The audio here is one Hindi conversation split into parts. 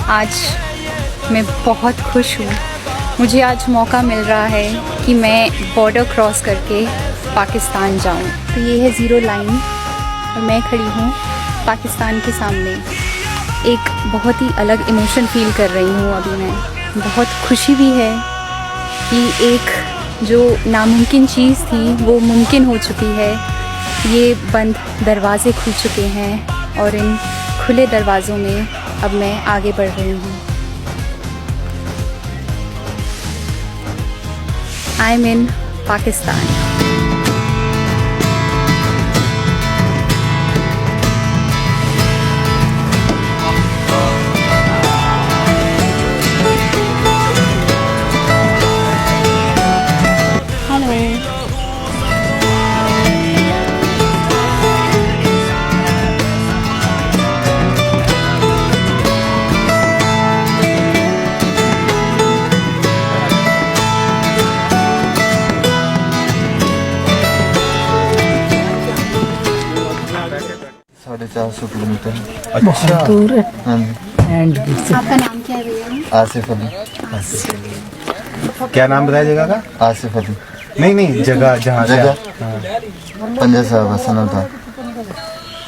आज मैं बहुत खुश हूँ। मुझे आज मौका मिल रहा है कि मैं बॉर्डर क्रॉस करके पाकिस्तान जाऊँ। तो ये है ज़ीरो लाइन और मैं खड़ी हूँ पाकिस्तान के सामने। एक बहुत ही अलग इमोशन फील कर रही हूँ अभी मैं। बहुत खुशी भी है कि एक जो नामुमकिन चीज़ थी वो मुमकिन हो चुकी है। ये बंद दरवाज़े खुल चुके हैं और इन खुले दरवाज़ों में अब मैं आगे बढ़ रही हूँ। I am in Pakistan. ₹450 kilometre. अच्छा दूर है। हाँ जी। आपका नाम क्या है भैया? आसिफ अली। क्या नाम बताया जगह का? आसिफ अली। नहीं जगह जहाँ जगह पंजाब साहब हसन था।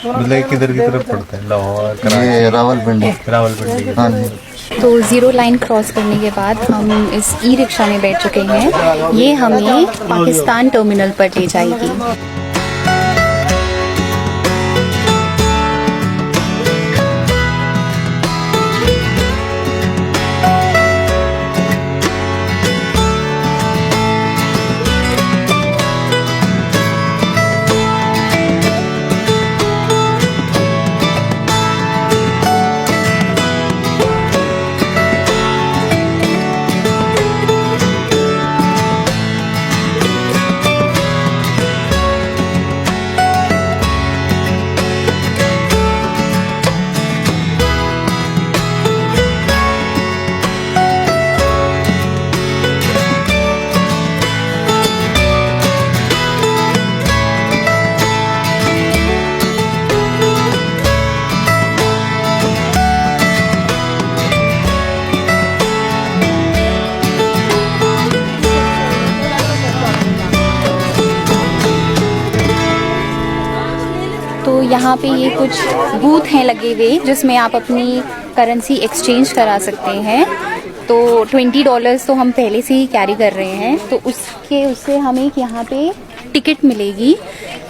मतलब किधर की तरफ पड़ता है? लाहौर, ये रावलपिंडी। रावलपिंडी। हाँ जी। तो ज़ीरो लाइन क्रॉस करने के बाद हम इस ई रिक्शा में बैठ चुके हैं। ये हमें पाकिस्तान टर्मिनल पर ले जाएगी। तो यहाँ पे ये कुछ बूथ हैं लगे हुए जिसमें आप अपनी करेंसी एक्सचेंज करा सकते हैं। तो $20 तो हम पहले से ही कैरी कर रहे हैं, तो उससे हमें यहाँ पे टिकट मिलेगी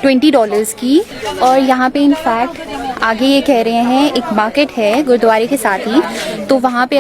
$20 की। और यहाँ पे इनफैक्ट आगे ये कह रहे हैं एक मार्केट है गुरुद्वारे के साथ ही, तो वहाँ पे